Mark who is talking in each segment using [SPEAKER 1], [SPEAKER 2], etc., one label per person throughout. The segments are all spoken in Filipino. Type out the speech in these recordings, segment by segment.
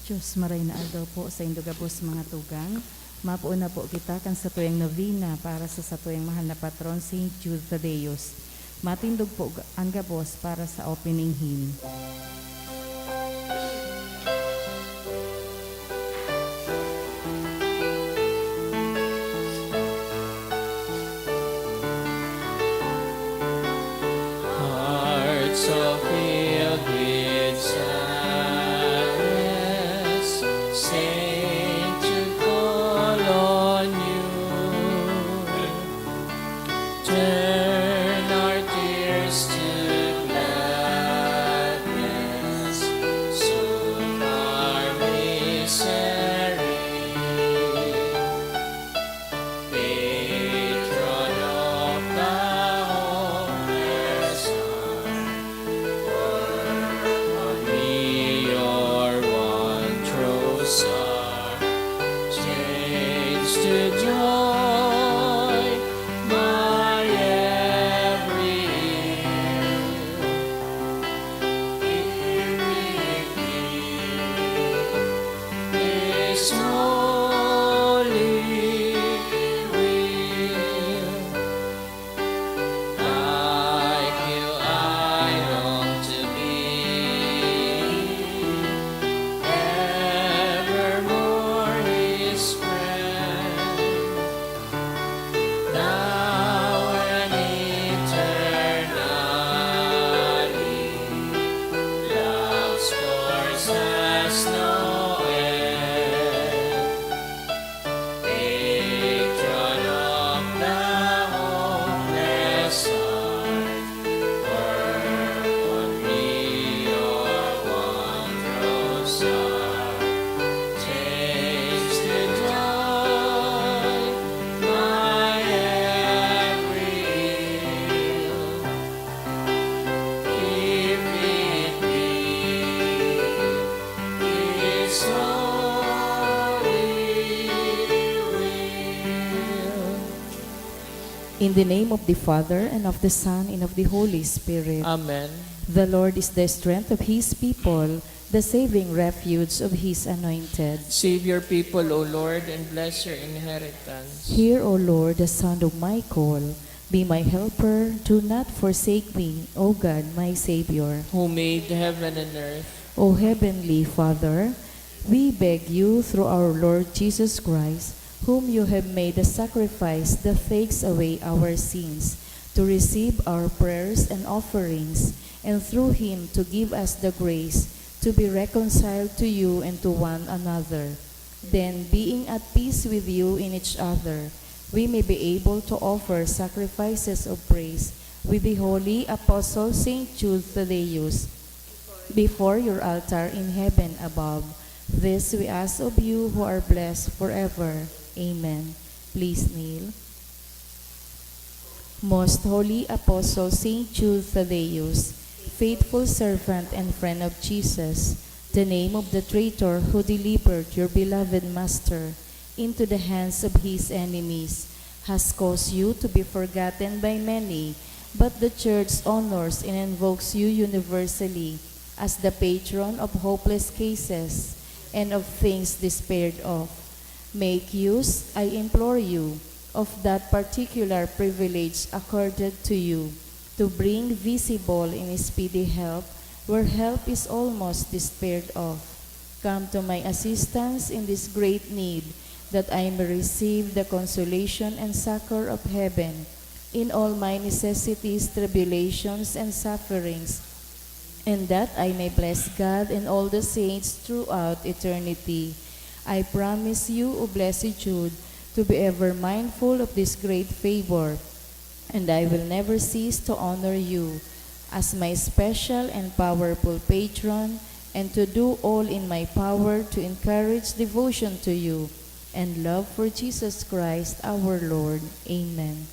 [SPEAKER 1] Diyos maray na aldaw po sa indugabos mga tugang. Mapuuna po kita kan sa tuyang novena para sa tuyang mahal na patron Saint Jude Tadeus. Matindog po ang gabos para sa opening hymn.
[SPEAKER 2] Hearts so filled with sadness, Saint Jude call on you. Turn our tears to gladness, soothe our misery. Patron of the homeless heart, be your one true star, change to joy my every this holy will. Like you I long to be, evermore His friend, now and eternally. Love's course has no end. Patron of the homeless heart, work on me your wondrous star, change to joy my every ill. Give it me His holy will.
[SPEAKER 1] In the name of the Father, and of the Son, and of the Holy Spirit.
[SPEAKER 2] Amen.
[SPEAKER 1] The Lord is the strength of His people, the saving refuge of His anointed.
[SPEAKER 2] Save your people, O Lord, and bless your inheritance.
[SPEAKER 1] Hear, O Lord, the sound of my call. Be my helper, do not forsake me, O God, my Savior.
[SPEAKER 2] Who made heaven and earth.
[SPEAKER 1] O Heavenly Father, we beg you through our Lord Jesus Christ, whom you have made a sacrifice that takes away our sins, to receive our prayers and offerings, and through Him to give us the grace to be reconciled to you and to one another. Then, being at peace with you in each other, we may be able to offer sacrifices of praise with the holy Apostle Saint Jude Tadeus before your altar in heaven above. This we ask of you who are blessed forever. Amen. Please kneel. Most Holy Apostle Saint Jude Tadeus, faithful servant and friend of Jesus, the name of the traitor who delivered your beloved Master into the hands of his enemies, has caused you to be forgotten by many, but the Church honors and invokes you universally as the patron of hopeless cases and of things despaired of. Make use, I implore you, of that particular privilege accorded to you, to bring visible and speedy help where help is almost despaired of. Come to my assistance in this great need, that I may receive the consolation and succor of heaven in all my necessities, tribulations, and sufferings, and that I may bless God and all the saints throughout eternity. I promise you, O Blessed Jude, to be ever mindful of this great favor, and I will never cease to honor you as my special and powerful patron, and to do all in my power to encourage devotion to you and love for Jesus Christ our Lord. Amen.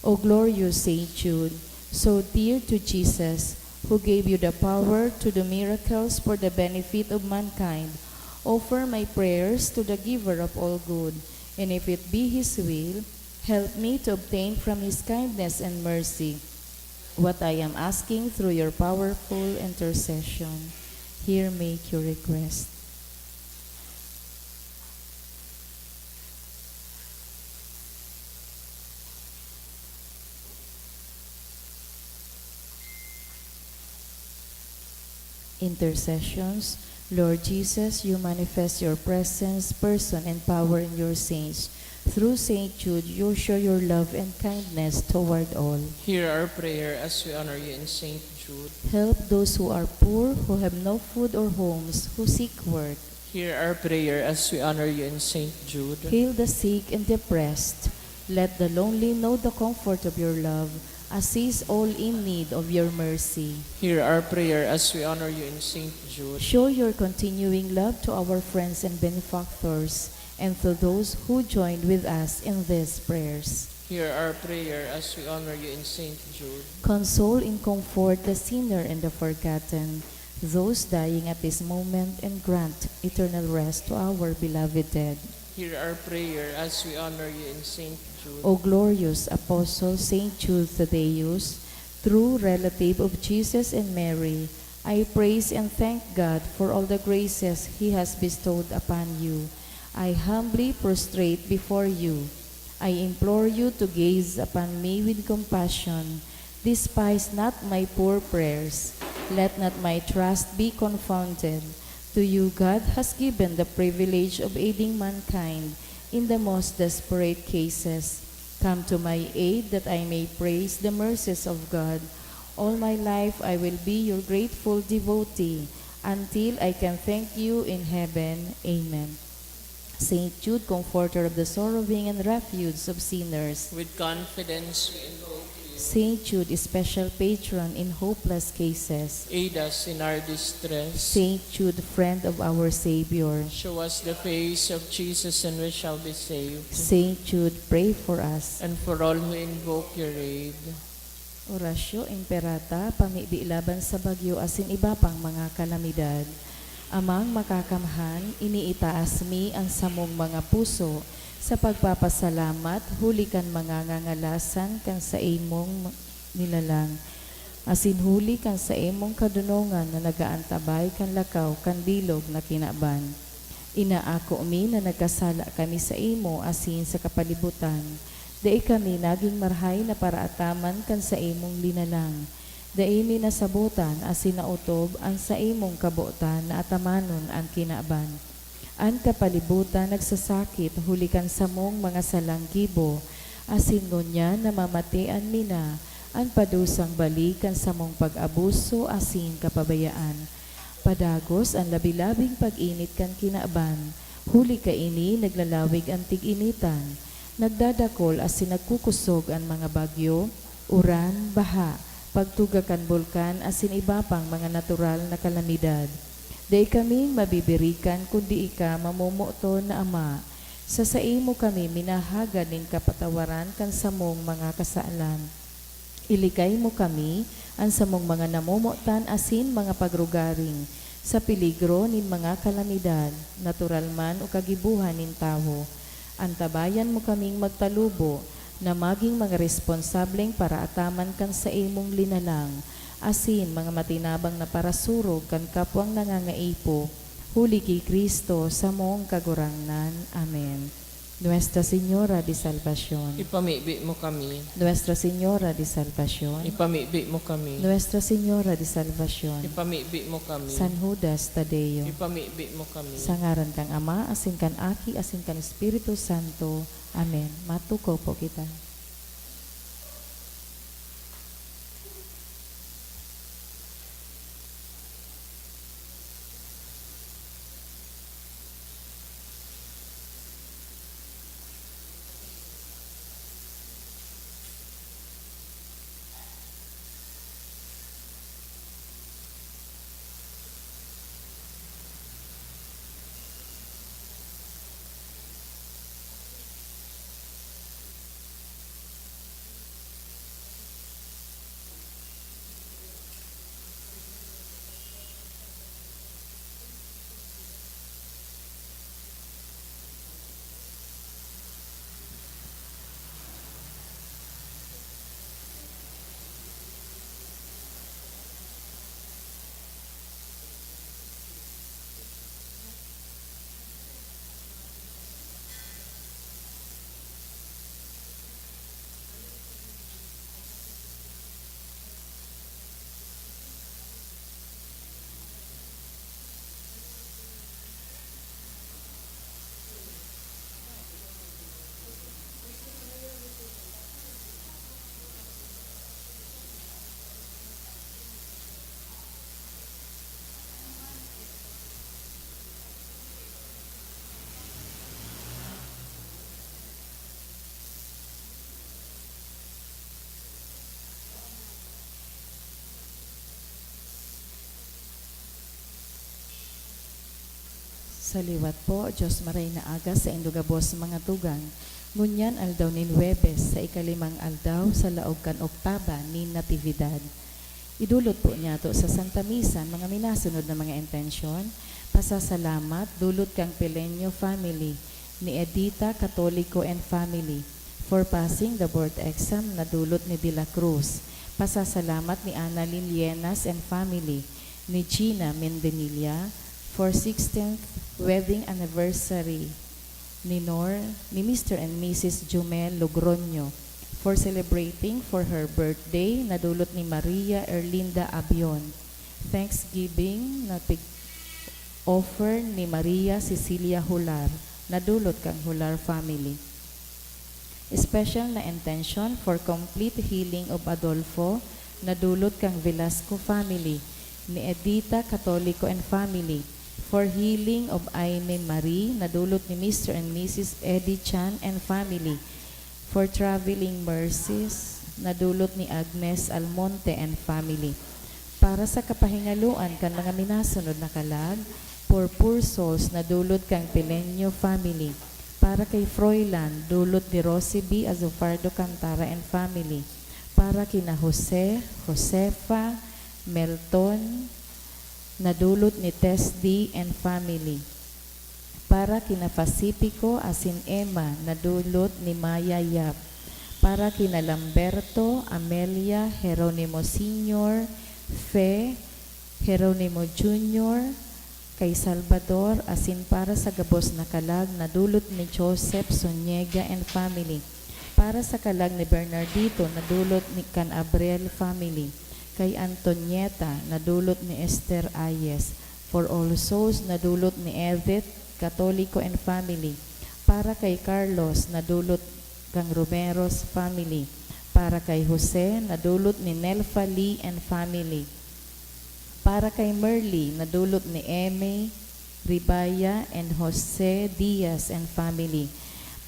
[SPEAKER 1] O glorious Saint Jude, so dear to Jesus, who gave you the power to do miracles for the benefit of mankind, offer my prayers to the giver of all good, and if it be His will, help me to obtain from His kindness and mercy what I am asking through your powerful intercession. Here make your request. Intercessions. Lord Jesus, you manifest your presence, person, and power in your saints. Through Saint Jude, you show your love and kindness toward all.
[SPEAKER 2] Hear our prayer as we honor you in Saint Jude.
[SPEAKER 1] Help those who are poor, who have no food or homes, who seek work.
[SPEAKER 2] Hear our prayer as we honor you in Saint Jude.
[SPEAKER 1] Heal the sick and depressed. Let the lonely know the comfort of your love. Assist all in need of your mercy.
[SPEAKER 2] Hear our prayer as we honor you in Saint Jude.
[SPEAKER 1] Show your continuing love to our friends and benefactors, and to those who joined with us in these prayers.
[SPEAKER 2] Hear our prayer as we honor you in Saint Jude.
[SPEAKER 1] Console and comfort the sinner and the forgotten, those dying at this moment, and grant eternal rest to our beloved dead.
[SPEAKER 2] Hear our prayer as we honor you in Saint Jude.
[SPEAKER 1] O glorious Apostle Saint Jude Thaddeus, true relative of Jesus and Mary, I praise and thank God for all the graces He has bestowed upon you. I humbly prostrate before you. I implore you to gaze upon me with compassion. Despise not my poor prayers. Let not my trust be confounded. To you God has given the privilege of aiding mankind in the most desperate cases. Come to my aid that I may praise the mercies of God. All my life I will be your grateful devotee until I can thank you in heaven. Amen. Saint Jude, comforter of the sorrowing and refuge of sinners.
[SPEAKER 2] With confidence we invoke you.
[SPEAKER 1] Saint Jude, special patron in hopeless cases.
[SPEAKER 2] Aid us in our distress.
[SPEAKER 1] Saint Jude, friend of our Savior.
[SPEAKER 2] Show us the face of Jesus and we shall be saved.
[SPEAKER 1] Saint Jude, pray for us.
[SPEAKER 2] And for all who invoke your aid.
[SPEAKER 1] Orasyo Imperata, pamidi laban sa bagyo asin iba pang mga kalamidad. Amang makakamhan, iniitaas mi ang samong mga puso sa pagpapasalamat, huli kan mga ngangalasan kan sa imong nilalang. Asin huli kan sa imong kadunongan na nagaantabay kan lakaw kan bilog na kinaban. Inaako mi na nagkasala kami sa imo asin sa kapalibutan. Dai kami naging marhay na paraataman kan sa imong linalang. Dai mi nasabutan asin nautob ang sa imong kabuotan na atamanon ang kinaban. Ang kapalibutan nagsasakit hulikan sa mong mga salanggibo, asin ngunya namamatian mina, ang padusang balikan sa mong pag-abuso asin kapabayaan. Padagos ang labilabing pag-init kan kinaaban, huli ka ini naglalawig ang tig-initan, nagdadakol asin nagkukusog ang mga bagyo, uran, baha, pagtuga kan bulkan asin iba pang mga natural na kalamidad. Dahil kaming mabibirikan kundi ika mamumuto na Ama. Sa imo kami minahagan nin kapatawaran kan samong mga kasaalan. Ilikay mo kami ang samong mga namumutan asin mga pagrugaring sa peligro nin mga kalamidad, natural man o kagibuhan nin tawo. Antabayan mo kaming magtalubo na maging mga responsableng para ataman kan sa imong linalang, asin mga matinabang na parasurog kan kapwang nangangaipo, huli kay Kristo sa mong kagurangnan. Amen. Nuestra Señora de Salvación.
[SPEAKER 2] Ipamibi mo kami.
[SPEAKER 1] Nuestra Señora de Salvación.
[SPEAKER 2] Ipamibi mo kami.
[SPEAKER 1] Nuestra Señora de Salvación.
[SPEAKER 2] Ipamibi mo kami.
[SPEAKER 1] San Judas Tadeo.
[SPEAKER 2] Ipamibi mo kami.
[SPEAKER 1] Sa ngaran kang Ama, asin kan Aki, asin kan Espiritu Santo. Amen. Matuko po kita. Sa liwat po, Diyos maray na aga sa indugabos mga tugang. Ngunyan aldaw ni Huwebes sa ikalimang aldaw sa laog kan oktaba ni Natividad. Idulot po niya to sa Santa Misa mga minasunod na mga intensyon. Pasasalamat, dulot kang Pelenyo family ni Edita Catolico and family for passing the board exam na dulot ni De La Cruz. Pasasalamat ni Annalyn Lienas and family ni Gina Mendenilla for 16th wedding anniversary ni Mr. and Mrs. Jumel Logronio for celebrating for her birthday na dulot ni Maria Erlinda Abion. Thanksgiving na offer ni Maria Cecilia Hular na dulot kang Hular family. Special na intention for complete healing of Adolfo na dulot kang Velasco family ni Edita Catolico and family. For healing of Aimee Marie na dulot ni Mr. and Mrs. Eddie Chan and family. For traveling mercies na dulot ni Agnes Almonte and family. Para sa kapahingaluan kan mga minasunod na kalag, for poor souls na dulot kang Pelenyo family. Para kay Froilan, dulot ni Rosie B. Azufardo Cantara and family. Para kina Jose, Josefa, Melton, na dulot ni Tess D. and family. Para kina Pacifico asin Emma, na dulot ni Maya Yap. Para kina Lamberto, Amelia, Jeronimo Sr., Fe, Jeronimo Jr., kay Salvador, asin para sa gabos na kalag na dulot ni Joseph Soniega and family. Para sa kalag ni Bernardito na dulot ni Can Abrel family. Kay Antonieta na dulot ni Esther Ayes. For all souls na dulot ni Edith Catolico and family. Para kay Carlos na dulot kang Romero's family. Para kay Jose na dulot ni Nelfa Lee and family. Para kay Merly, na dulot ni Eme, Ribaya, and Jose Diaz and family.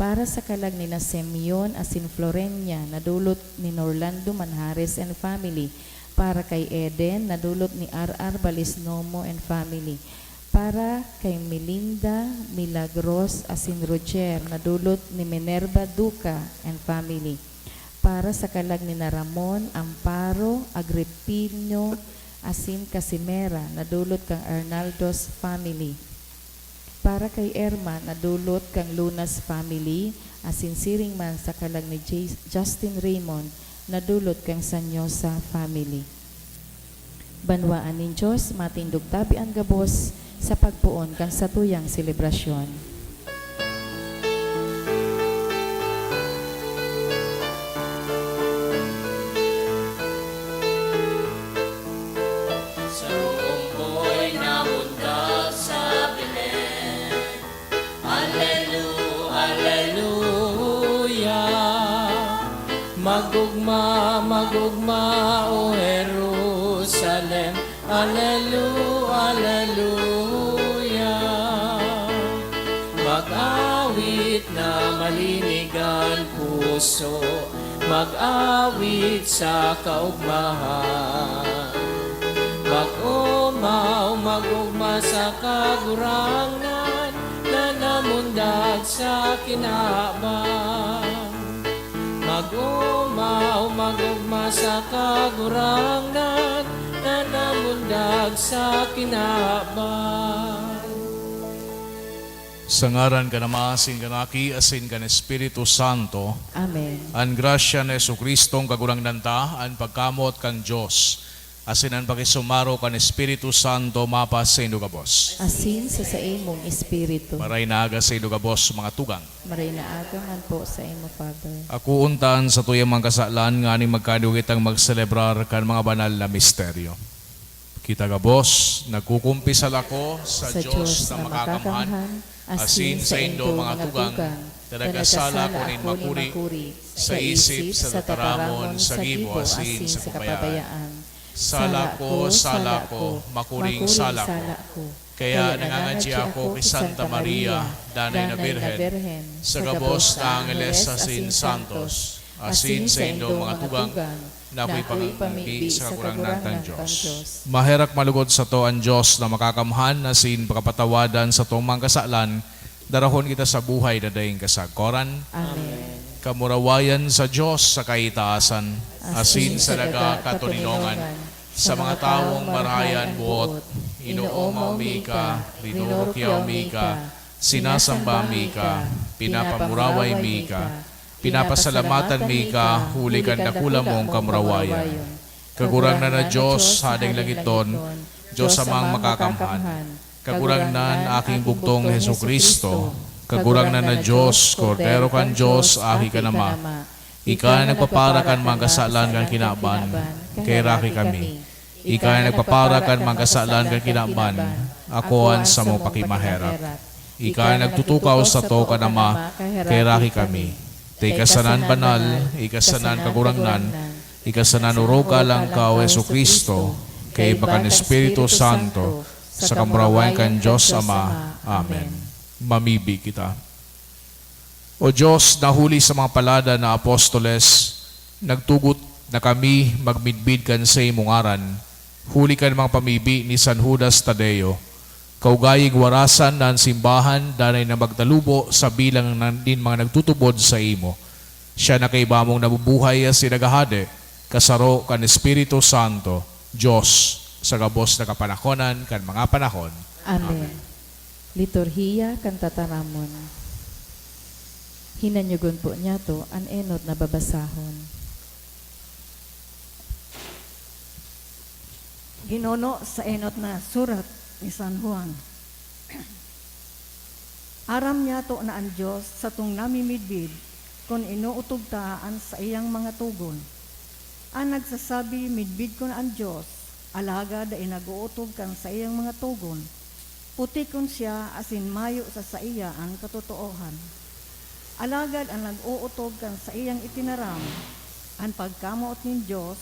[SPEAKER 1] Para sa kalag ni na Semyon asin Florenia, na dulot ni Norlando Manjares and family. Para kay Eden, na dulot ni R.R. Balisnomo and family. Para kay Melinda Milagros asin Roger, na dulot ni Minerva Duca and family. Para sa kalag ni na Ramon, Amparo, Agripino, asin Casimera, na dulot kang Arnaldo's family. Para kay Erma, na dulot kang Lunas family, asin siring man sa kalag ni Justin Raymond, na dulot kang Sanyosa family. Banwaan nin Diyos, matindog tabi ang gabos sa pagpuon kang satuyang selebrasyon.
[SPEAKER 2] Magugma, magugma, O Jerusalem, Alleluia, Alleluia. Mag-awit na malinigan puso, mag-awit sa kaugmahan. Mag-umaw, magugma sa kagurangan, na namundag sa kinabang. Mag-umaw, magugma sa kagurangan, na namundag sa kinabang.
[SPEAKER 3] Sa ngaran ka naman, asin kanaki, asin kan Espiritu Santo,
[SPEAKER 1] Amen.
[SPEAKER 3] an grasya na Jesucristong kagurang nanta, an pagkamot kang Diyos, asin ang pakisumaro kan Espiritu Santo, mapas sa indugabos.
[SPEAKER 1] Asin sa imong espiritu.
[SPEAKER 3] Maray na aga sa indugabos, mga tugang.
[SPEAKER 1] Maray na agaman po sa imo, Father.
[SPEAKER 3] Ako untan sa tuyang mga kasalan, nga ni magkadugit ang magselebrar kan mga banal na misteryo. Kita gabos, nagkukumpisal ako sa Diyos na makakamhan, asin sa indo mga tugang, tadagkasala ko nin makuri, sa isip, sa tataramon, sa gibo, asin sa kapabayaan. Sala ko, makuring sala ko. Kaya nangangadji ako kay Santa Maria, Danay na Birhen, sa gabos na Angeles asin Santos, asin sa indo mga tugang, na ako'y pangangbi sa kagurangan ng Diyos.
[SPEAKER 1] Diyos.
[SPEAKER 3] Maherak malugod sa to ang Diyos na makakamhan na sin pagkapatawadan sa tong mga kasalan, darahon kita sa buhay na daing kasagkoran.
[SPEAKER 1] Amen.
[SPEAKER 3] Kamurawayan sa Diyos sa kaitaasan, asin sa daga katuninongan, sa mga taong marayan buot, inuumaw mi ka, rinurukyaw mi ka, sinasamba mi ka, pinapamuraway mi ka, pinapasalamatan mi ka, hulikan na kula mong kamurawayan. Kagurang na Diyos, hading lagiton, Diyos amang makakamhan, kagurang na aking bugtong Heso Kristo, kagurang na Diyos, Kordero kan Diyos, ahi ka nama. Ika nagpapara kan mga kasalan kan kinaban, kay raki kami. Ika nagpapara kan mga kasalan kan kinaban, akoan sa mo pakimaherap. Ika nagtutukaw sa to kanama, kay raki kami. Ikasanan banal, ikasanan kagurangnan, ikasanan uroka lang ka o Heso Kristo, kay bakan Espiritu Santo, sa kamurawayan kan Diyos Ama. Amen. Mamibi kita. O Diyos, nahuli sa mga palada na apostoles, nagtugot na kami magmidbid kan sa imong aran. Huli kan mga pamibi ni San Judas Tadeo. Kaugayig warasan na ang simbahan, danay na magtalubo sa bilang din mga nagtutubod sa imo. Siya na kay bamong nabubuhay as sinagahade, kasaro kan Espiritu Santo, Diyos, sa gabos na kapanahonan kan mga panahon.
[SPEAKER 1] Amen. Liturhiya kan tataramon. Hinanyugon po niya to an enot na babasahon.
[SPEAKER 4] Ginono sa enot na surat ni San Juan. Aram niya to na ang Diyos sa tung namimidbid kung inuutugtaan sa iyang mga tugon. Ang nagsasabi midbid ko na ang Diyos, alaga da inaguutog kan sa iyang mga tugon. Putikon siya asin mayo sa iya ang katotoohan. Alagad ang nag-uutog kan sa iyang itinaram, ang pagkamuot ng Diyos,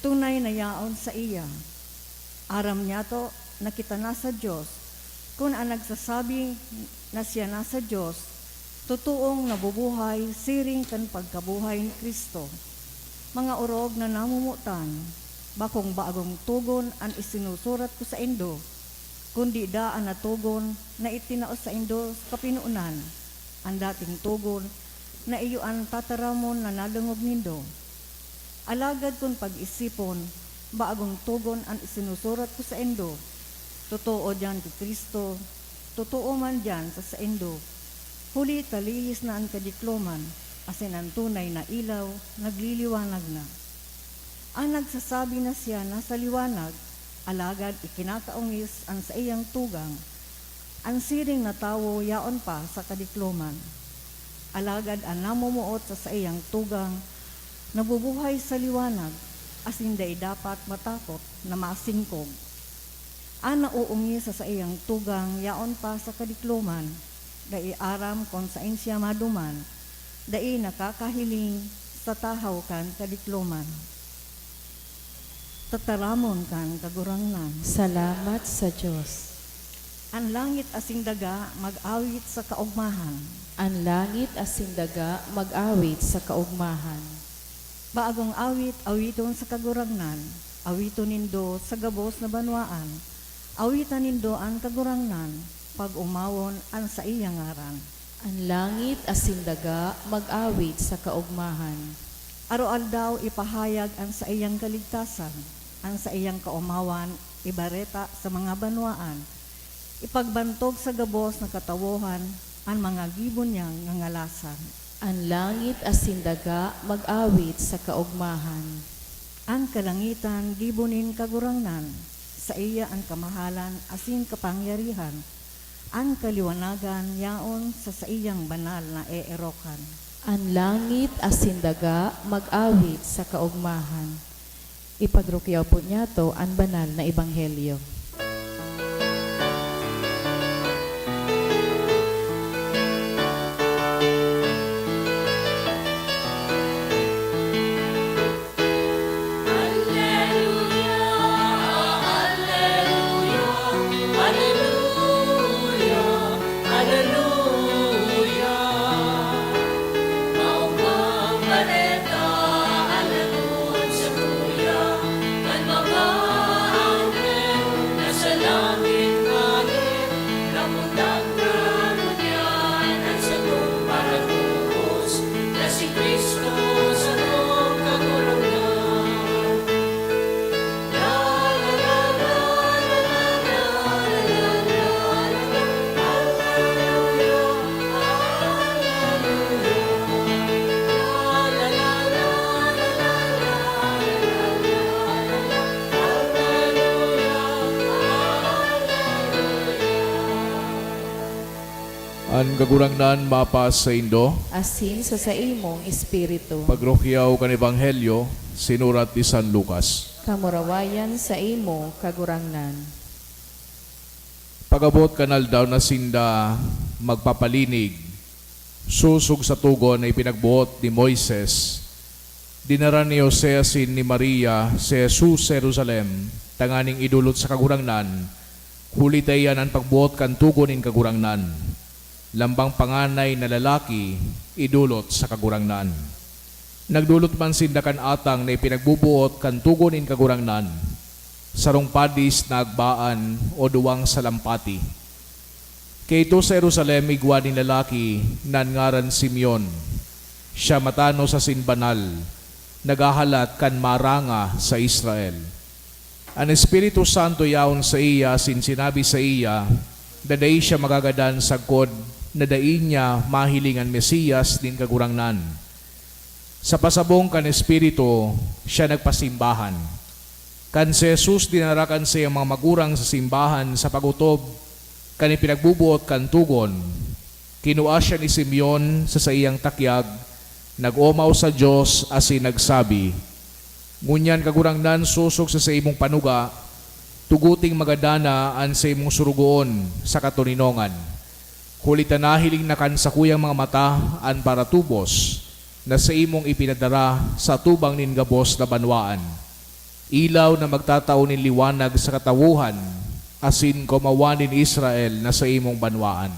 [SPEAKER 4] tunay na yaon sa iya. Aram niya to nakita na sa Diyos, kung ang nagsasabi na siya na sa Diyos, totoong nabubuhay siring kan pagkabuhay ni Kristo. Mga urog na namumutan, bakong bagong tugon ang isinusurat ko sa indo, kundi da ang natugon na itinaos sa indo kapinuunan, ang dating tugon na iyo ang tataramon na nalungog nindo. Alagad kung pag-isipon, bagong tugon ang isinusurat ko sa indo, totoo diyan kay Kristo, totoo man diyan sa indo. Huli talihis na ang kadikloman, asin ang tunay na ilaw, nagliliwanag na. Ang nagsasabi na siya nasa liwanag, alagad ikinakaungis ang sa iyang tugang, ang siring na tawo yaon pa sa kadikloman. Alagad ang namumuot sa iyang tugang, nabubuhay sa liwanag, as hindi dapat matakot na masingkog. Ang nauungis sa iyang tugang yaon pa sa kadikloman, dai aram kung sain siya maduman, dai nakakahiling sa tahaw kan kadikloman. Tataramon kan kagurangnan.
[SPEAKER 1] Salamat sa Diyos.
[SPEAKER 4] Ang langit asing daga mag-awit sa kaugmahan.
[SPEAKER 1] Ang langit asin daga mag-awit sa kaugmahan.
[SPEAKER 4] Baagong awit, awiton sa kagurangnan. Awiton nindo sa gabos na banwaan. Awitan nindo ang kagurangnan. Pag umawon ang sa iyang ngaran.
[SPEAKER 1] Ang langit asin daga mag-awit sa kaugmahan.
[SPEAKER 4] Aroal daw ipahayag ang sa iyang kaligtasan, ang sa iyang kaumawan, ibareta sa mga banwaan. Ipagbantog sa gabos na katawohan, ang mga gibon niyang ngangalasan.
[SPEAKER 1] Ang langit asin daga mag-awit sa kaugmahan.
[SPEAKER 4] Ang kalangitan gibonin kagurangnan, sa iya ang kamahalan asin kapangyarihan. Ang kaliwanagan yaon sa iyang banal na eerokan.
[SPEAKER 1] Ang langit asin daga mag-awit sa kaugmahan. Ipagrukyaw po niya to ang banal na ebanghelyo.
[SPEAKER 3] An kagurangnan mapas sa Indo,
[SPEAKER 1] asin sa imong espiritu.
[SPEAKER 3] pagruhyaw kan Ebanghelyo, sinurat ni San Lucas.
[SPEAKER 1] Kamurawayan sa imo kagurangnan.
[SPEAKER 3] Pagabot kanal daw na sinda magpapalinig, susog sa tugon na ipinagbuot ni Moises, dinara ni Jose asin ni Maria sa Jesus sa Jerusalem, tanganing idulot sa kagurangnan, hulitayan ang pagbuot kan tugon in kagurangnan, lambang panganay na lalaki, idulot sa kagurangnan. Nagdulot man sinda kan atang na ipinagbubuot kan tugon in kagurangnan, sarong padis na agbaan o duwang salampati. Kay ito sa Jerusalem igwa ni lalaki nan ngaran Simeon. Siya matano sa sinbanal, nagahalat kan maranga sa Israel. Ang Espiritu Santo yaon sa iya sinabi sa iya, daday siya magagadan sa kod na dain niya mahilingan Mesiyas din kagurangnan. Sa pasabong kan Espiritu, siya nagpasimbahan. Kan si Jesus dinarakan sa iyang mga magurang sa simbahan sa pagutob, kan ipinagbubuot kan tugon, kinua siya ni Simeon sa iyang takyag, nag-omaw sa Diyos asin nagsabi, ngunyan kagurangnan susok sa imong panuga, tuguting magadana an sa imong surugoon sa katuninongan. Kulitan nahiling na kan sa kuyang mga mata an para tubos, na sa imong ipinadara sa tubang nin gabos na banwaan. Ilaw na magtataon nin liwanag sa katawuhan, asin kumawanin Israel na sa imong banwaan.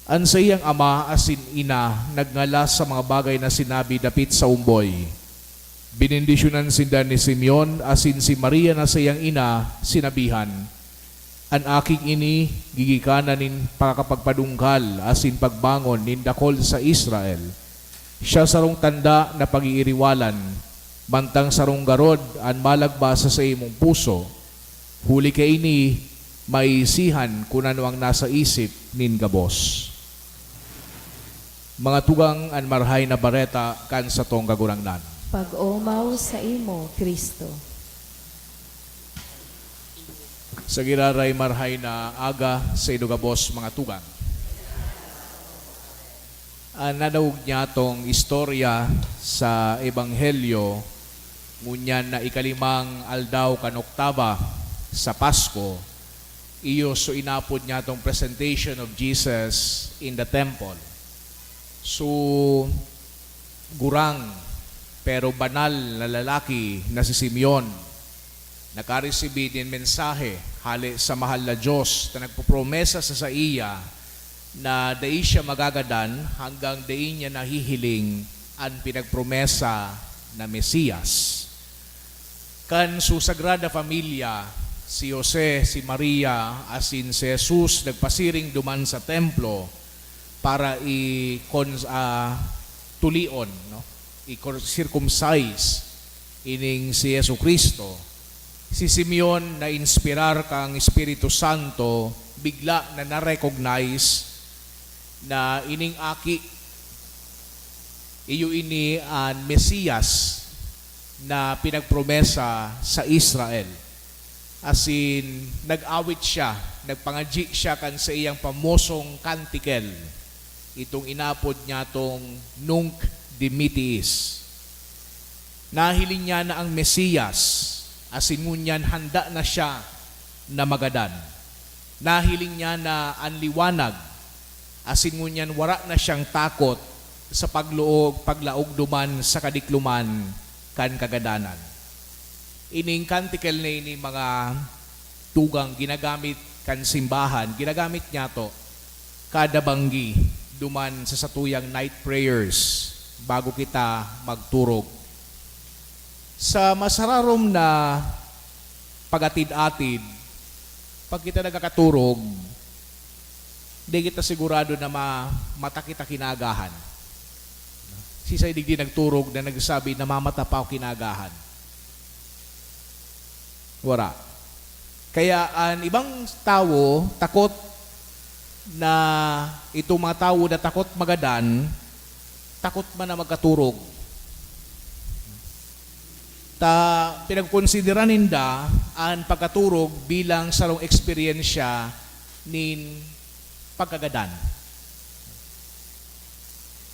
[SPEAKER 3] An sa iyang ama asin ina, nagngalas sa mga bagay na sinabi dapit sa umboy. Binindisyonan sinda ni Simeon asin si Maria na sa iyang ina, sinabihan, an aking ini, gigikanan nin pakakapagpadungkal asin pagbangon nin dakol sa Israel. Siya sarong tanda na pag-iiriwalan, bantang sarong garod an malagbasa sa imong puso. Huli kay ini, maisihan kung ano ang nasa isip nin gabos. Mga tugang an marhay na bareta kan sa tong kagurangnan.
[SPEAKER 1] Pag-omaw sa imo, Kristo.
[SPEAKER 3] Sa giraray marhay na aga sa idugabos mga tugang. Nadawog niya tong istorya sa Ebanghelyo, ngunyan na ikalimang aldaw kan Oktaba sa Pasko, iyo so inapod niya tong presentation of Jesus in the temple. So, gurang pero banal na lalaki na si Simeon, nakareceive din mensahe hali sa mahal na Diyos na nagpopromesa sa iya na dai siya magagadan hanggang dai niya nahihiling ang pinagpromesa na Mesiyas. Kan su Sagrada Familia, si Jose, si Maria, asin si Jesus nagpasiring duman sa templo para tulion, no? I-circumcise ining si Yesu Kristo. Si Simeon na inspirar kang Espiritu Santo, bigla na na-recognize na ining aki iyo ini ang Mesiyas na pinagpromesa sa Israel. Asin nag-awit siya, nagpangadji siya kan sa iyang pamosong kantikel. Itong inapod niya tong Nunc Dimittis. Nahiling niya na ang Mesiyas, asin ngunyan handa na siya na magadan. Nahiling niya na ang liwanag, asin ngunyan wara na siyang takot sa paglaog duman sa kadikluman kan kagadanan. Ining kantikel na ini mga tugang ginagamit kan simbahan, ginagamit niya to kada banggi duman sa satuyang night prayers bago kita magturog. Sa masararom na pagatid-atid, pag kita nagkakaturog, di kita sigurado na mata kita kinagahan. Sisay digdi nagturog na nagsabi na mamata pa ako kinagahan. Wala. Kaya ang ibang tao takot na itong mga tao na takot magadan, takot man na magkaturog. Pinagkonsidera ninda ang pagkaturog bilang sarong eksperyensya nin pagkagadan.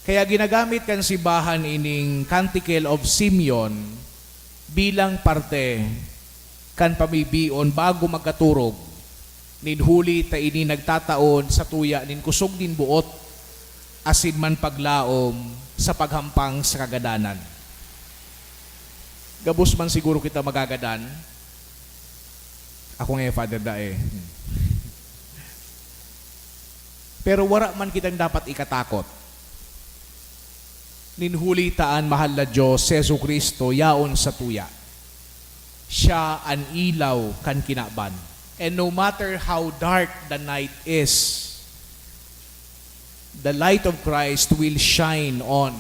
[SPEAKER 3] Kaya ginagamit kan simbahan ining Canticle of Simeon bilang parte kan pamibion bago magkaturog nin huli ta ini nagtataon sa tuya nin kusog din buot asin man paglaom sa paghampang sa kagadanan. Gabos man siguro kita magagadan. Ako nga Father Dae. Pero wala man kitang dapat ikatakot. Ninhulitaan mahal na Diyos, Jesu Kristo, yaon sa tuya. Siya ang ilaw kan kinaban. And no matter how dark the night is, the light of Christ will shine on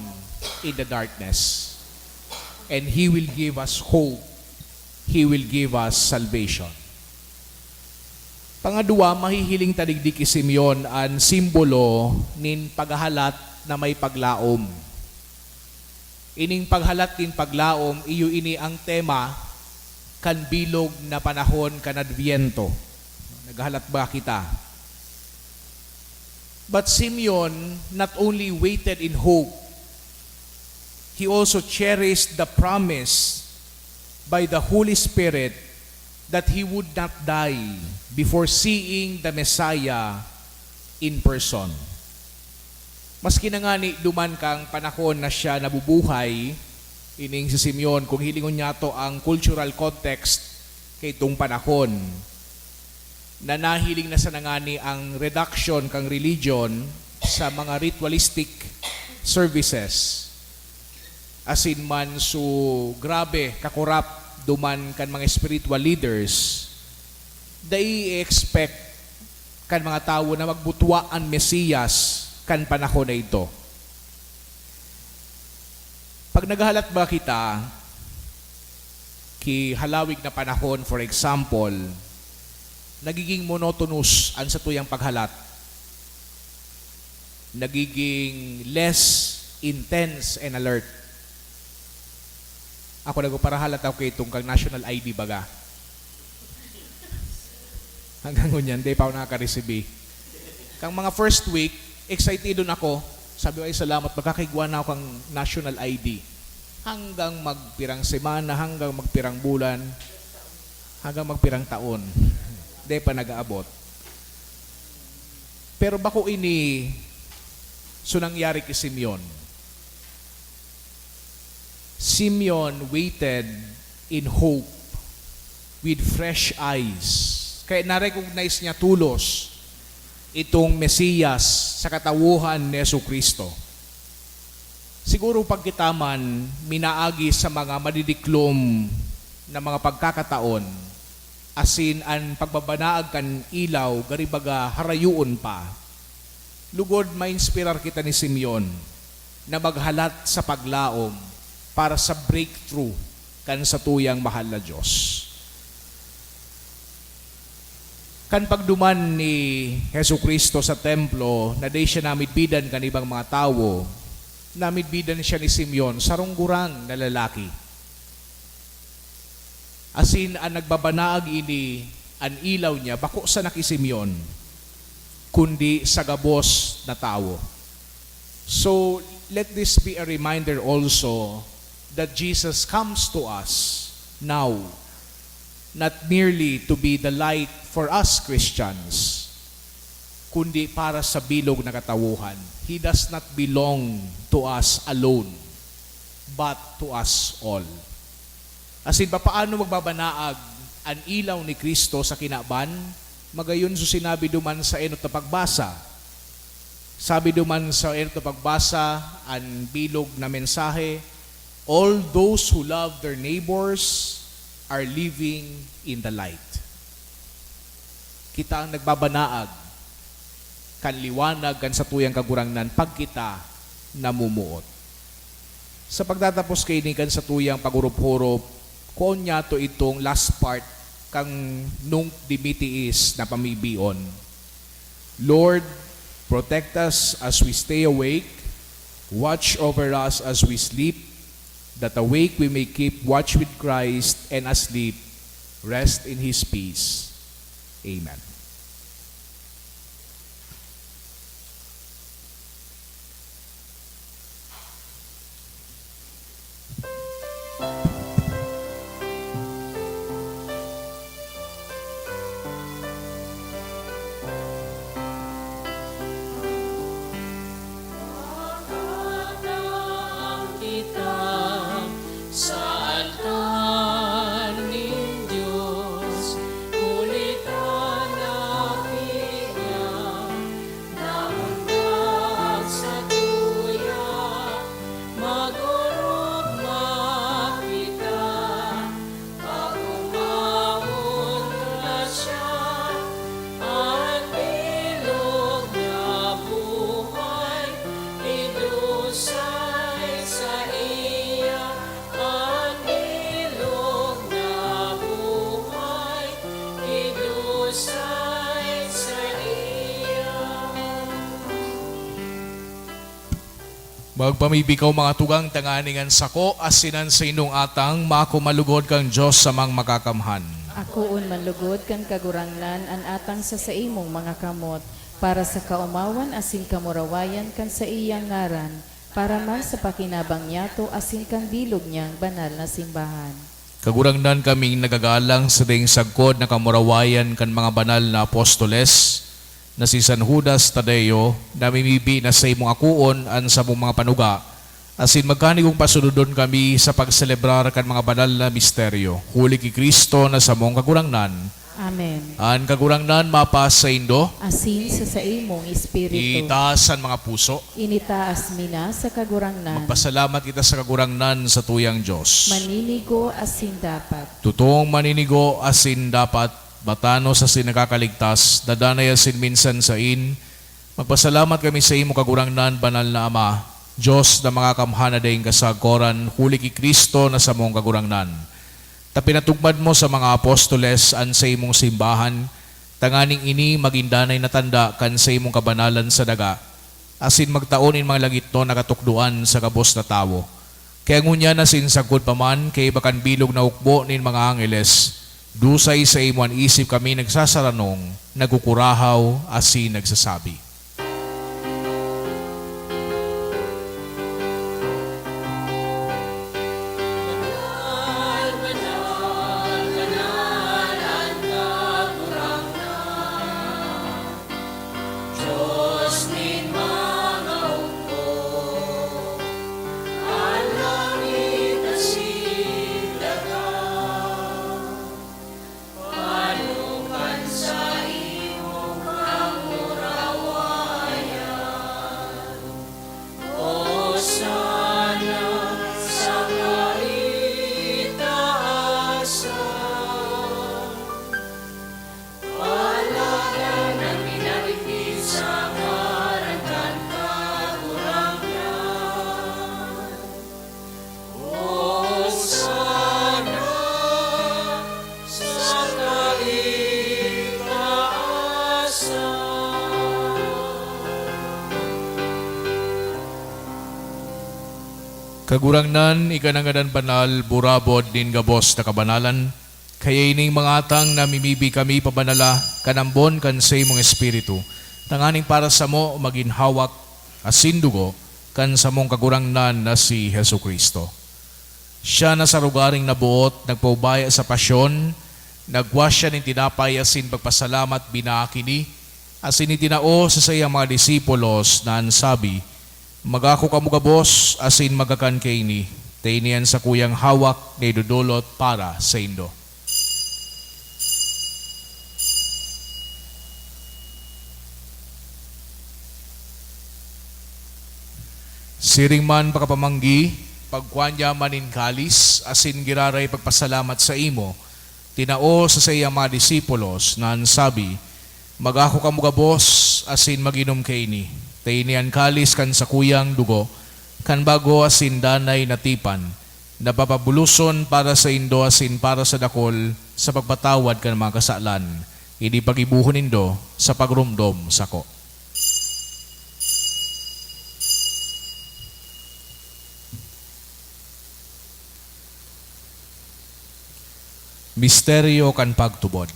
[SPEAKER 3] in the darkness. And He will give us hope. He will give us salvation. Pangadua, mahihiling tadigdi ki Simeon ang simbolo nin paghahalat na may paglaom. Ining paghalat nin paglaom, iyo ini ang tema kan bilog na panahon kan Adviento. Naghahalat ba kita? But Simeon not only waited in hope, he also cherished the promise by the Holy Spirit that he would not die before seeing the Messiah in person. Maski na nga ni duman kang panahon na siya nabubuhay, ining si Simeon, kung hilingon niya to ang cultural context kay itong panahon, na nahiling na sa nangani ang reduction kang religion sa mga ritualistic services. Asin man so grabe, kakurap, duman kan mga spiritual leaders, they expect kan mga tao na magbutwa ang Mesiyas kan panahon na ito. Pag naghahalat ba kita ki halawig na panahon, for example, nagiging monotonous ang sa tuyang paghalat. Nagiging less intense and alert. Ako nagparahalat ako kay itong kang national ID baga. Hanggang ngunyan, di pa ako nakaka-receive. Kang mga first week, excited ako. Sabi ko ay salamat, magkakaigwa na ako kang national ID. Hanggang magpirang semana, hanggang magpirang bulan, hanggang magpirang taon. Di pa nag-aabot. Pero bako ini so nangyari kay Simeon. Simeon waited in hope with fresh eyes. Kaya na-recognize niya tulos itong Mesiyas sa katawuhan ni Yesu Kristo. Siguro pagkitaman, minaagi sa mga madidiklom na mga pagkakataon, asin ang pagbabanaag kan ilaw, garibaga harayuon pa. Lugod, ma-inspirar kita ni Simeon na maghalat sa paglaom para sa breakthrough kan sa tuyang mahal na Diyos. Kan pagduman ni Jesu Kristo sa templo, na day siya namidbidan kan ibang mga tao, namidbidan siya ni Simeon, sarunggurang na lalaki. Asin, ang nagbabanaag ini, ang ilaw niya, bako sa naki Simeon, kundi sa gabos na tao. So, let this be a reminder also that Jesus comes to us now, not merely to be the light for us Christians, kundi para sa bilog na katawuhan. He does not belong to us alone, but to us all. Asin pa paano magbabanaag ang ilaw ni Kristo sa kinaban? Magayon so sinabi duman sa enot na pagbasa. Sabi duman sa enot na pagbasa, ang bilog na mensahe, all those who love their neighbors are living in the light. Kita ang nagbabanaag, kan liwanag, kan sa tuyang kagurangnan, pag kita namumuot. Sa pagtatapos kay ni kan sa tuyang pagurup-hurup, kung niya to itong last part, kang nung dimitiis na pamibion. Lord, protect us as we stay awake, watch over us as we sleep, that awake we may keep watch with Christ, and asleep, rest in His peace. Amen. Magpamibikaw mga tugang tanganingan sako, asinan sa inong atang, mako malugod kang Diyos sa mang makakamhan.
[SPEAKER 1] Ako un manlugod kan kagurangnan an atang sa imong mga kamot, para sa kaumawan asin kamurawayan kan sa iyang ngaran, para man sa pakinabang niyato asin kan bilog niyang banal na simbahan.
[SPEAKER 3] Kagurangnan kaming nagagalang sa ding sagkod na kamurawayan kan mga banal na apostoles, na si San Judas Tadeo, namimibi na sa imong akuon an sa mong mga panuga, asin magkanigong pasunodon kami sa pagselebrar kan mga banal na misteryo. Huli ki Kristo na sa mong kagurangnan.
[SPEAKER 1] Amen.
[SPEAKER 3] An kagurangnan mapas sa indo,
[SPEAKER 1] Asin sa imong espiritu.
[SPEAKER 3] itaas ang mga puso.
[SPEAKER 1] Initaas mina sa kagurangnan.
[SPEAKER 3] Magpasalamat kita sa kagurangnan sa tuyang Diyos.
[SPEAKER 1] Maninigo asin dapat.
[SPEAKER 3] Totoong maninigo asin dapat, batano sa sinakakaligtas, dadanay asin minsan sa in. Magpasalamat kami sa imo kagurangnan, banal na Ama, Diyos na mga kamhana dayong kasagkoran, huli ki Kristo na sa mong kagurangnan. Tapinatugmad mo sa mga apostoles an sa imong simbahan, tanganing ini magindanay na tanda kan sa imong kabanalan sa daga, asin magtaon in mga lagit no nakatukduan sa kabos na tawo. Kaya ngunya na sinsagkod paman, kay bakan bilog na ukbo nin mga angeles, dusay sa imuan isip kami nagsasaranong, nagkukurahaw, asin nagsasabi. Kagurangnan, ikanangadan banal, burabod din gabos na kabanalan, kaya ining mga atang namimibi kami pabanala, kanambon kan sa imong espiritu, tanganing para sa mo maginhawak, asindugo, kan sa mong kagurangnan na si Hesu Kristo. Siya na sa lugaring nabuot, nagpaubaya sa pasyon, nagwasya ng tinapay asin pagpasalamat binakini, asin itinao sa sayang mga disipulos na ansabi, magako kamugabos asin magakan kay ni, tainian sa kuyang hawak na idudulot para sa indo. Siring man pakapamanggi, pagkwanya manin kalis, asin giraray pagpasalamat sa imo, tinao sa sayang mga disipulos na ansabi, magako kamugabos asin maginom kay ni, tainian kalis kan sa kuyang dugo, kan bago asin danay natipan, napapabuluson para sa indo asin para sa dakol, sa pagpatawad kan mga kasalan, hindi pagibuhon indo sa pagrumdom sako. Misteryo kan pagtubod.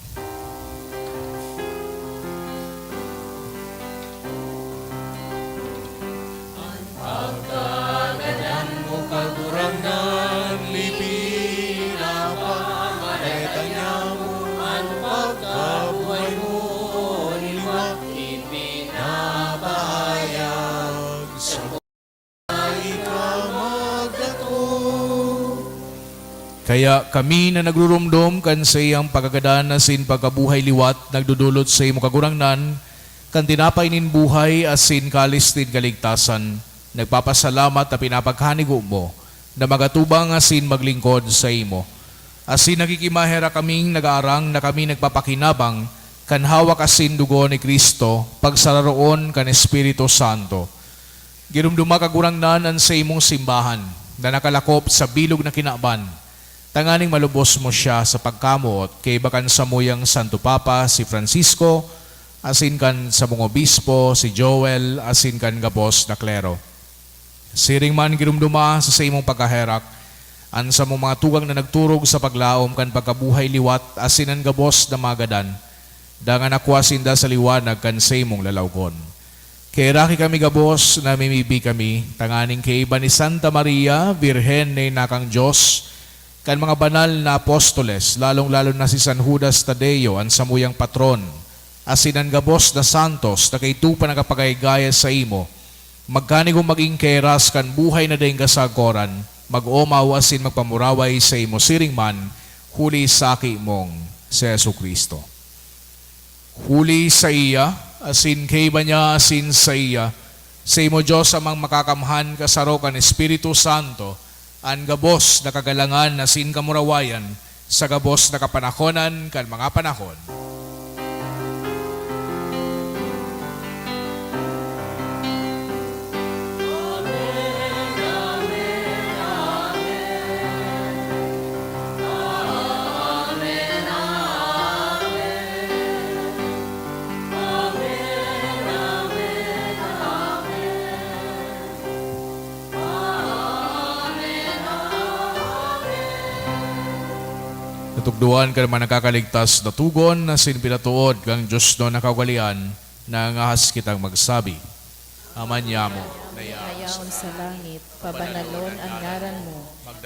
[SPEAKER 3] Kaya kami na nagrurumdom kan sa iyang pagkagadan asin pagkabuhay liwat, nagdudulot sa imo kagurangnan, kan tinapay nin buhay asin kalis din kaligtasan, nagpapasalamat na pinapagkanigo mo, na magatubang asin maglingkod sa imo. Asin nakikimahera kaming nag-aarang na kami nagpapakinabang, kan hawak asin dugo ni Kristo, pagsararoon kan Espiritu Santo. Ginumduma kagurangnan an sa imong simbahan, na nakalakop sa bilog na kinaban, tanganing malubos mo siya sa pagkamot kay bakan sa muyang Santo Papa si Francisco, asin kan sa mong obispo si Joel, asin kan gabos na klero. Siring man girumduma sa imong pagkaherak, an sa mong mga tugang na nagturog sa paglaom kan pagkabuhay liwat asinan gabos na magadan, dangan akwasinda sa liwanag kan sa imong lalawgon. Kairaki kami gabos na mimibi kami, tanganing kaiba ni Santa Maria, Virhen na inakang Diyos, kan mga banal na apostoles, lalong-lalo na si San Judas Tadeo, ang samuyang patron, asinan gabos na santos, na kay tupa nakapagaygaya sa imo, magkanigong maging keras kan buhay na daing kasagoran, mag-omaw asin magpamuraway sa imo siring man, huli saki mong si Jesucristo. Huli sa iya, asin kay ba niya asin sa iya, sa imo Diyos amang makakamhan kasaro kan Espiritu Santo, an gabos na kagalangan asin kamurawayan, sa gabos na kapanahonan kan mga panahon. Natugduan ka naman nakakaligtas na tugon na sinpinatuod kang Diyos no nakawalian na ngahas kitang magsabi. Aman mo,
[SPEAKER 1] Nayaon sa langit, pabanalon ang ngaran mo,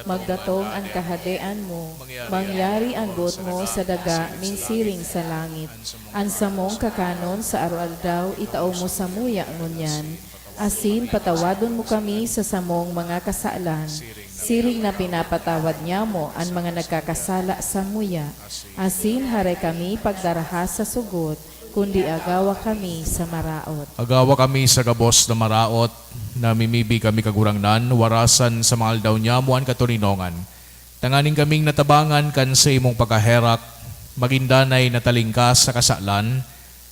[SPEAKER 1] magdatong ang kahadean mo, mangyari ang buot mo sa daga, minsiring sa langit. Ansa mong kakanon sa araw-aldaw, itao mo sa muya ngunyan. Asin patawadon mo kami sa samong mga kasalan. Siring na pinapatawad niya mo ang mga nagkakasala sa muya. Asin haray kami pagdaraha sa sugot, kundi agawa kami sa maraot.
[SPEAKER 3] Agawa kami sa gabos na maraot, na mimibi kami kagurangnan, warasan sa mga aldaw niya mo ang katuninongan. Tanganing kaming natabangan kan sa imong pagkaherak, magindanay natalingkas sa kasalan,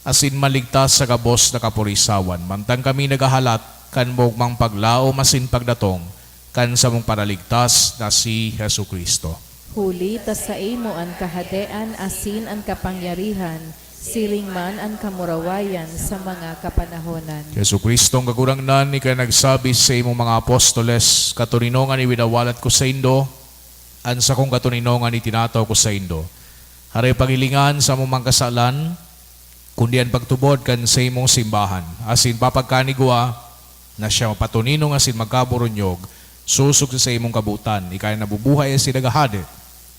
[SPEAKER 3] asin maligtas sa gabos na kapurisawan. Mantang kami nagahalat, kan mong paglaom asin pagdatong, kan sa mong paraligtas na si Jesucristo.
[SPEAKER 1] Huli ta sa imo ang kahadean, asin ang kapangyarihan, siring man ang kamurawayan sa mga kapanahonan.
[SPEAKER 3] Jesucristo ang kagurangnan, ika nagsabi sa imong mga apostoles, katuninongan iwinawalat ko sa indo, an sa kong katuninongan itinataw ko sa indo. Haray pagilingan sa mong mga kasalan, kundi ang pagtubod kan sa imong simbahan. Asin papagkanigwa, na siya mapatuninong asin magkaburunyog, susog sa imong kabutan, ikay nabubuhay asin nagahade,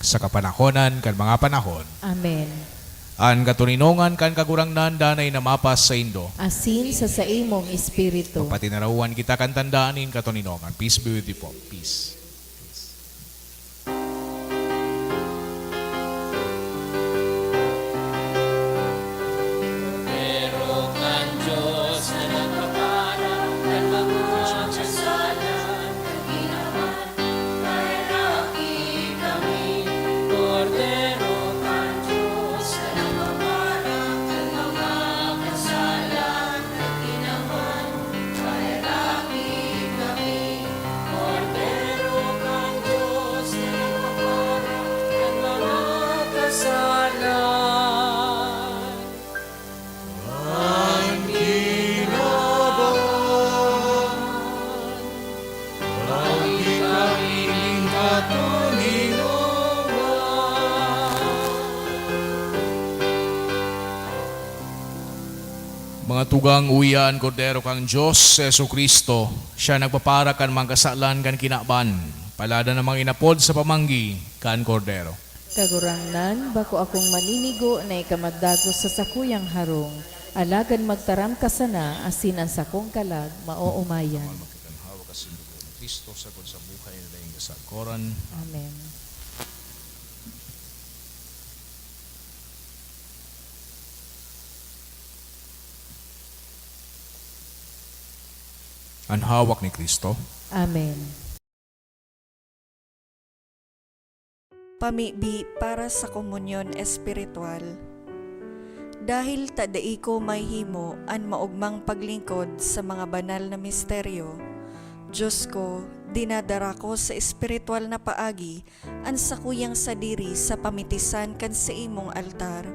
[SPEAKER 3] sa kapanahonan kan mga panahon.
[SPEAKER 1] Amen.
[SPEAKER 3] An katuninongan kan kagurangnan danay na mapas sa indo.
[SPEAKER 1] Asin sa imong espiritu.
[SPEAKER 3] Patinarawan kita kan tandaanin katuninongan. Peace be with you po. Peace.
[SPEAKER 2] Pero kan Diyos na nagpapara ng mga kasalan, ginawan, kairaki kami. Kordero kan Diyos na nagpapara ng mga kasalan, ginawan, kairaki kami. Kordero kan Diyos na nagpapara ng mga kasalan.
[SPEAKER 3] Mga tugang uyan, Kordero kang Diyos, Jesucristo, siya nagpapara kan mga kasalan kan kinaban, palada ng mga inapod sa pamanggi, kan Kordero.
[SPEAKER 1] Kagurangnan, bako akong maninigo na ikamadagos sa sakuyang harong, alagan magtaram ka sana, asin ang sakong kalag, mauumayan.
[SPEAKER 3] Magkikanhawa kasi ng Kristo sa buhay na dahing kasagoran.
[SPEAKER 1] Amen.
[SPEAKER 3] Ang hawak ni Kristo.
[SPEAKER 1] Amen.
[SPEAKER 5] Pamibi para sa komunyon espiritual. Dahil tadai ko may himo an maugmang paglingkod sa mga banal na misteryo, Diyos ko, dinadara ko sa espiritual na paagi an sakuyang sadiri sa pamitisan kan sa imong altar.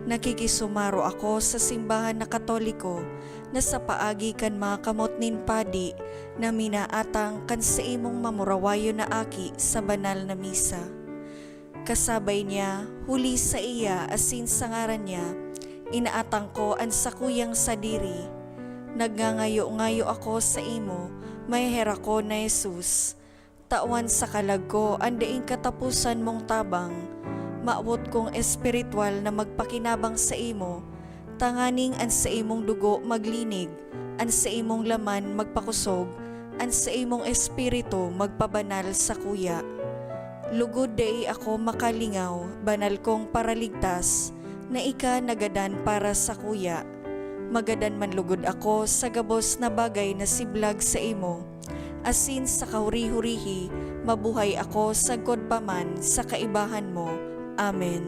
[SPEAKER 5] Nakikisumaro ako sa simbahan na Katoliko na sa paagi kan mga kamot nin padi na minaatang kan sa imong mamurawayo na aki sa banal na misa. Kasabay niya, huli sa iya asin sa ngaran niya, inaatang ko ang sakuyang sadiri. Nagngangayo-ngayo ako sa imo, may hera ko na Jesus. Tawan sa kalag ko, andaing katapusan mong tabang. Maabot kong espiritual na magpakinabang sa imo, tanganing an sa imong dugo maglinig, an sa imong laman magpakusog, an sa imong espiritu magpabanal sa kuya. Lugod day ako makalingaw, banal kong paraligtas, na ika nagadan para sa kuya. Magadan man lugod ako sa gabos na bagay na siblag sa imo, asin sa kahuri-hurihi, mabuhay ako sa godpaman sa kaibahan mo. Amen.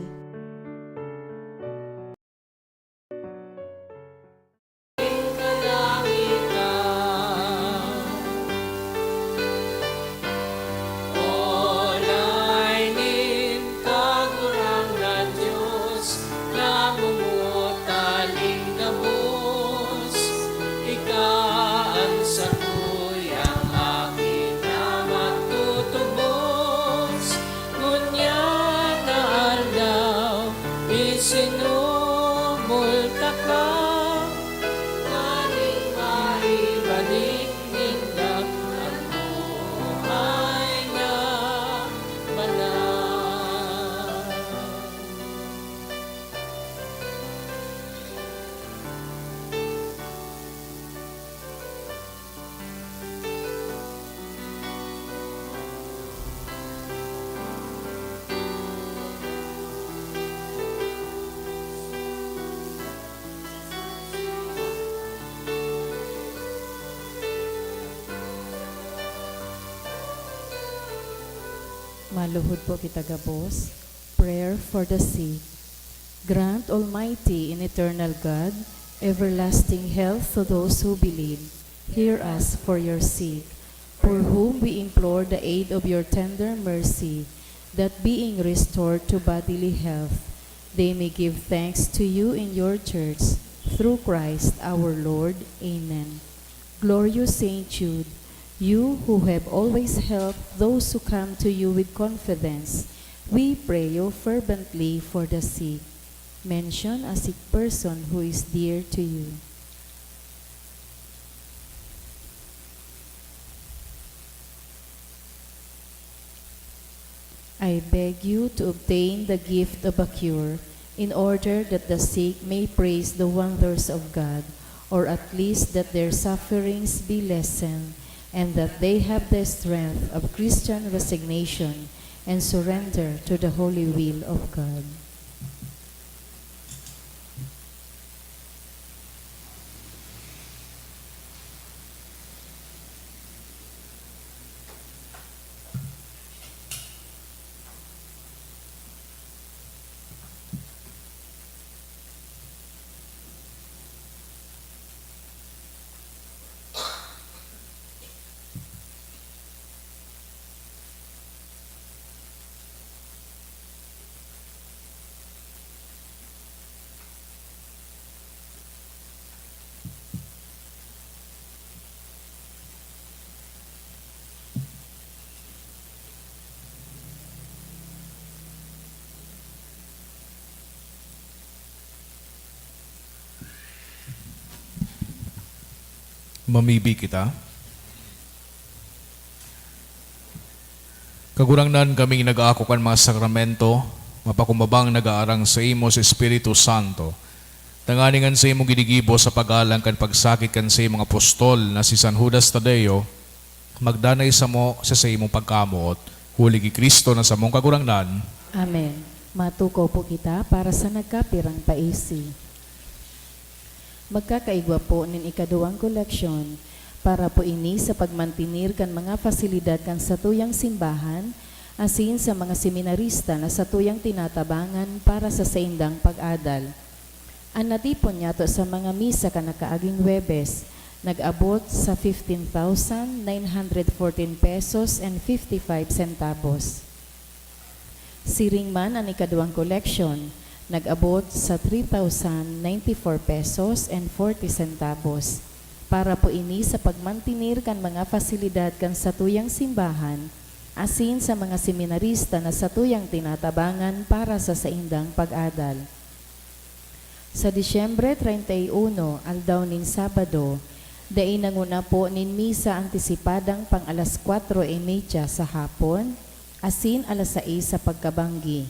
[SPEAKER 2] Sinumulta ka, kaning maibalik nindak ang buhay na banal.
[SPEAKER 1] Maluhod po kita gabos. Prayer for the sick. Grant, Almighty and eternal God, everlasting health to those who believe. Hear us for your sake, for whom we implore the aid of your tender mercy, that being restored to bodily health, they may give thanks to you in your church, through Christ our Lord. Amen. Glorious Saint Jude, you who have always helped those who come to you with confidence, we pray you fervently for the sick. Mention a sick person who is dear to you. I beg you to obtain the gift of a cure, in order that the sick may praise the wonders of God, or at least that their sufferings be lessened, and that they have the strength of Christian resignation and surrender to the holy will of God.
[SPEAKER 3] Mamibi kita. Kagurangnan kaming nag-aako kan mga sakramento, mapakumbabang nag-aarang sa imo sa Espiritu Santo. Tanganingan sa imo ginigibo sa pag-alang kan pagsakit kan sa imong apostol na si San Judas Tadeo, magdanay sa mo sa imong pagkamuot, huli gi Kristo na sa mong kagurangnan.
[SPEAKER 1] Amen. Matuko po kita para sa nagkapirang paisi. Magkakaigwa po nin ikaduwang koleksyon para po ini sa pagmantinir kan mga fasilidad kan sa tuyang simbahan, asin sa mga seminarista na sa tuyang tinatabangan para sa saindang pag-adal. Ang natipon niya to sa mga misa kan nakaaging Webes, nag-abot sa 15,914 pesos and 55 centavos. Siring man ang ikaduwang koleksyon, nag-abot sa 3,094 pesos and 40 centavos. Para po ini sa pagmantinir kan mga fasilidad kan satuyang simbahan, asin sa mga seminarista na satuyang tinatabangan para sa saindang pag-adal. Sa Disyembre 31, aldaw nin Sabado, dai nanguna po nin misa antisipadang pang alas 4:30 sa hapon, asin alas 6 sa pagkabanggi.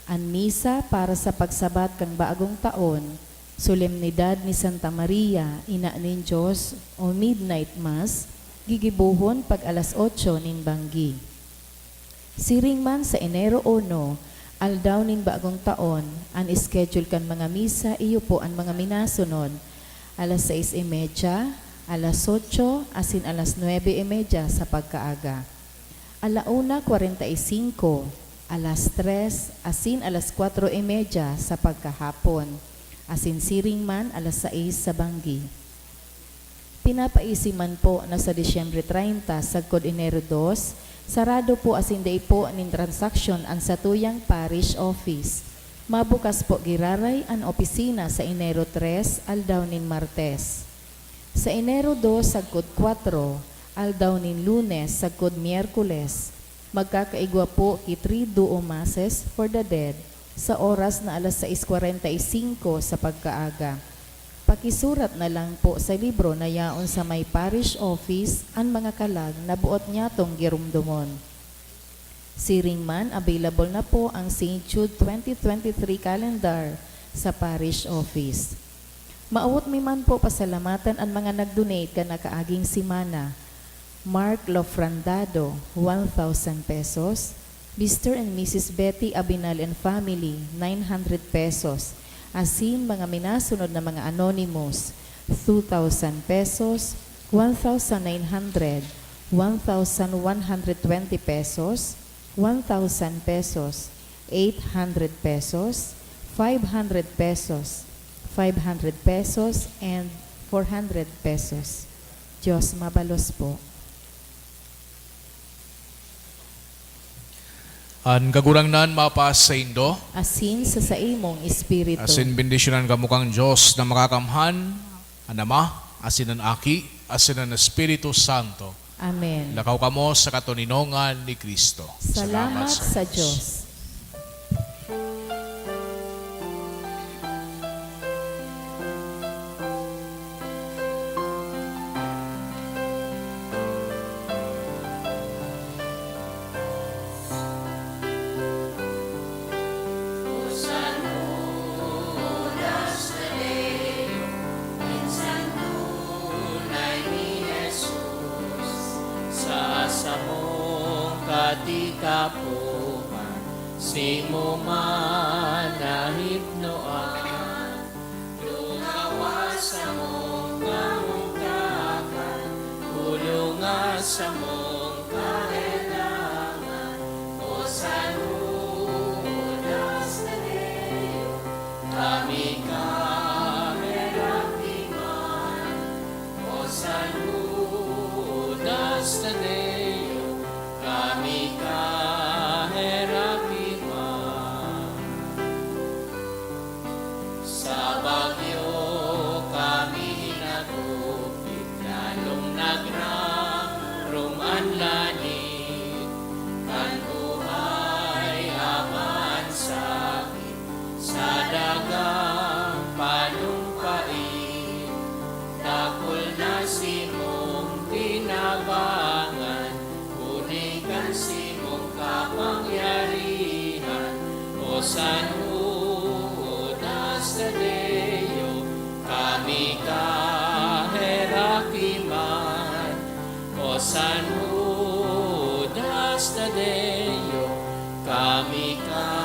[SPEAKER 1] Ang misa para sa pagsabat kang baagong taon, solemnidad ni Santa Maria, Ina nin Diyos o Midnight Mass, gigibuhon pag alas 8 nin banggi. Siring man sa Enero 1, aldaw nin bagong taon, ang schedule kan mga misa iyo po ang mga minasunod, alas 6:30, alas 8, asin alas 9:30 sa pagkaaga. Alauna 45, alas 3, asin alas 4:30 sa pagkahapon, asin siring man alas 6 sa banggi. Pinapaisiman po na sa Disyembre 30 sagkod Enero 2, sarado po asin day po nin transaksyon ang satuyang parish office. Mabukas po giraray ang opisina sa Enero 3, aldaw nin Martes. Sa Enero 2, sagkod 4, aldaw nin Lunes, sagkod Miyerkules, magkakaigwa po ki 3 masses for the dead sa oras na alas 6:45 sa pagkaaga. Pakisurat na lang po sa libro na yaon sa may parish office ang mga kalag na buot niya tong girumdumon. Siring man, available na po ang St. Jude 2023 calendar sa parish office. Maawot mi man po pasalamatan ang mga nag-donate ka na kaaging simana. Mark Lofrandado, 1,000 pesos. Mr. and Mrs. Betty Abinal and family, 900 pesos. Asin mga minasunod na mga anonymous, 2,000 pesos, 1,900, 1,120 pesos, 1,000 pesos, 800 pesos, 500 pesos, 500 pesos, and 400 pesos. Diyos mabalos po.
[SPEAKER 3] An kagurangnan mapas sa Indo,
[SPEAKER 1] Asin sa imong espiritu.
[SPEAKER 3] asin bendisyonan kamukang Diyos na makakamhan, ang Ama, asin ang Aki, asin ang Espiritu Santo.
[SPEAKER 1] Amen.
[SPEAKER 3] Lakaw kamo sa katuninongan ni Kristo.
[SPEAKER 1] Salamat sa Diyos.
[SPEAKER 2] Sa samong katikapuan, simo man nahipnoan, lumawas sa mong kamungkakan, kulungan sa mong kailangan, o sanudas na Deo, kami kahirapiman, o sanudas na Deo, kami kahirapiman. Sa bagyo kami hinagupit, lalong nagrarum ang langit, kan buhay aman sakit, sa dagang panumpait, dakol na simong tinabangan, unikan simong kapangyarihan, o sanudas na Deo, kami kahirapiman, o sanudas na Deo, kami kahirapiman.